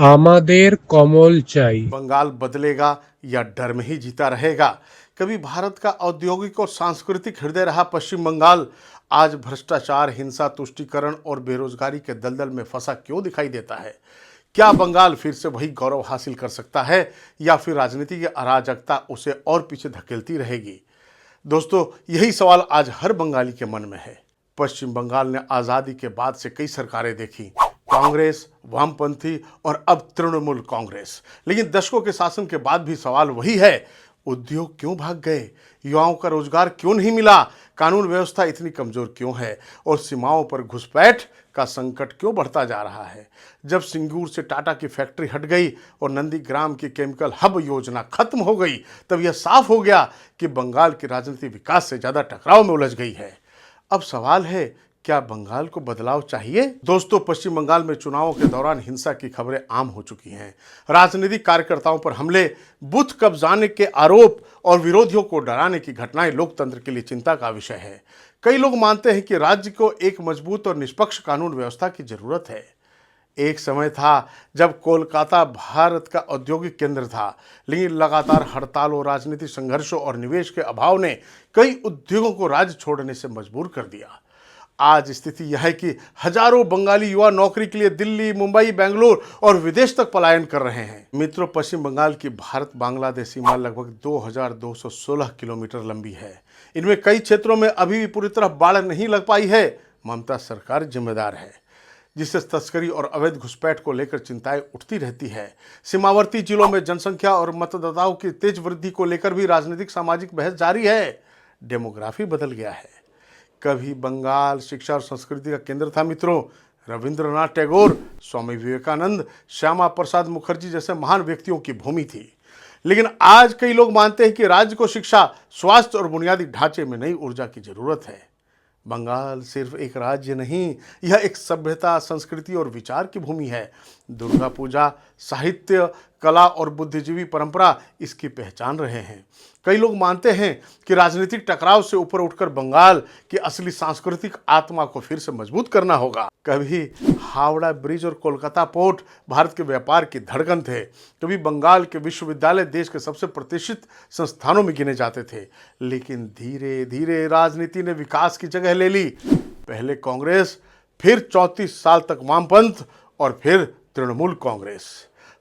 আমাদের কমল চাই। बंगाल बदलेगा या डर में ही जीता रहेगा। कभी भारत का औद्योगिक और सांस्कृतिक हृदय रहा पश्चिम बंगाल आज भ्रष्टाचार, हिंसा, तुष्टीकरण और बेरोजगारी के दलदल में फंसा क्यों दिखाई देता है? क्या बंगाल फिर से वही गौरव हासिल कर सकता है या फिर राजनीति की अराजकता उसे और पीछे धकेलती रहेगी? दोस्तों, यही सवाल आज हर बंगाली के मन में है। पश्चिम बंगाल ने आज़ादी के बाद से कई सरकारें देखी, कांग्रेस, वामपंथी और अब तृणमूल कांग्रेस। लेकिन दशकों के शासन के बाद भी सवाल वही है, उद्योग क्यों भाग गए, युवाओं का रोजगार क्यों नहीं मिला, कानून व्यवस्था इतनी कमजोर क्यों है और सीमाओं पर घुसपैठ का संकट क्यों बढ़ता जा रहा है? जब सिंगूर से टाटा की फैक्ट्री हट गई और नंदीग्राम की केमिकल हब योजना खत्म हो गई, तब यह साफ हो गया कि बंगाल की राजनीति विकास से ज्यादा टकराव में उलझ गई है। अब सवाल है, क्या बंगाल को बदलाव चाहिए? दोस्तों, पश्चिम बंगाल में चुनावों के दौरान हिंसा की खबरें आम हो चुकी हैं। राजनीतिक कार्यकर्ताओं पर हमले, बूथ कब्जाने के आरोप और विरोधियों को डराने की घटनाएं लोकतंत्र के लिए चिंता का विषय है। कई लोग मानते हैं कि राज्य को एक मजबूत और निष्पक्ष कानून व्यवस्था की जरूरत है। एक समय था जब कोलकाता भारत का औद्योगिक केंद्र था, लेकिन लगातार हड़तालों, राजनीतिक संघर्षों और निवेश के अभाव ने कई उद्योगों को राज्य छोड़ने से मजबूर कर दिया। आज स्थिति यह है कि हजारों बंगाली युवा नौकरी के लिए दिल्ली, मुंबई, बेंगलुरु और विदेश तक पलायन कर रहे हैं। मित्रों, पश्चिम बंगाल की भारत बांग्लादेश सीमा लगभग 2216 किलोमीटर लंबी है। इनमें कई क्षेत्रों में अभी भी पूरी तरह बाढ़ नहीं लग पाई है। ममता सरकार जिम्मेदार है, जिससे तस्करी और अवैध घुसपैठ को लेकर चिंताएं उठती रहती है। सीमावर्ती जिलों में जनसंख्या और मतदाताओं की तेज वृद्धि को लेकर भी राजनीतिक सामाजिक बहस जारी है। डेमोग्राफी बदल गया है। कभी बंगाल शिक्षा और संस्कृति का केंद्र था मित्रों। रविंद्रनाथ टैगोर, स्वामी विवेकानंद, श्यामा प्रसाद मुखर्जी जैसे महान व्यक्तियों की भूमि थी। लेकिन आज कई लोग मानते हैं कि राज्य को शिक्षा, स्वास्थ्य और बुनियादी ढांचे में नई ऊर्जा की जरूरत है। बंगाल सिर्फ एक राज्य नहीं, यह एक सभ्यता, संस्कृति और विचार की भूमि है। दुर्गा पूजा, साहित्य, कला और बुद्धिजीवी परंपरा इसकी पहचान रहे हैं। कई लोग मानते हैं कि राजनीतिक टकराव से ऊपर उठकर बंगाल की असली सांस्कृतिक आत्मा को फिर से मजबूत करना होगा। कभी हावड़ा ब्रिज और कोलकाता पोर्ट भारत के व्यापार की धड़कन थे। कभी बंगाल के विश्वविद्यालय देश के सबसे प्रतिष्ठित संस्थानों में गिने जाते थे। लेकिन धीरे धीरे राजनीति ने विकास की जगह ले ली। पहले कांग्रेस, फिर 34 साल तक वामपंथ और फिर तृणमूल कांग्रेस।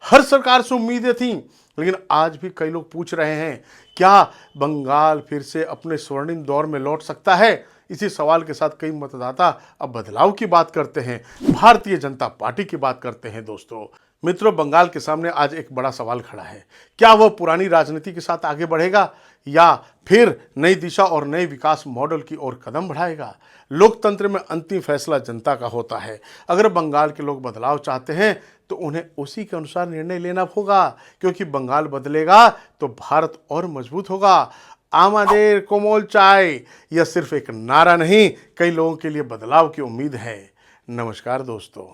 हर सरकार से उम्मीदें थीं, लेकिन आज भी कई लोग पूछ रहे हैं, क्या बंगाल फिर से अपने स्वर्णिम दौर में लौट सकता है? इसी सवाल के साथ कई मतदाता अब बदलाव की बात करते हैं, भारतीय जनता पार्टी की बात करते हैं। दोस्तों मित्रों, बंगाल के सामने आज एक बड़ा सवाल खड़ा है। क्या वह पुरानी राजनीति के साथ आगे बढ़ेगा या फिर नई दिशा और नए विकास मॉडल की ओर कदम बढ़ाएगा? लोकतंत्र में अंतिम फैसला जनता का होता है। अगर बंगाल के लोग बदलाव चाहते हैं तो उन्हें उसी के अनुसार निर्णय लेना होगा, क्योंकि बंगाल बदलेगा तो भारत और मजबूत होगा। आमादेर कोमल चाय यह सिर्फ एक नारा नहीं, कई लोगों के लिए बदलाव की उम्मीद है। नमस्कार दोस्तों।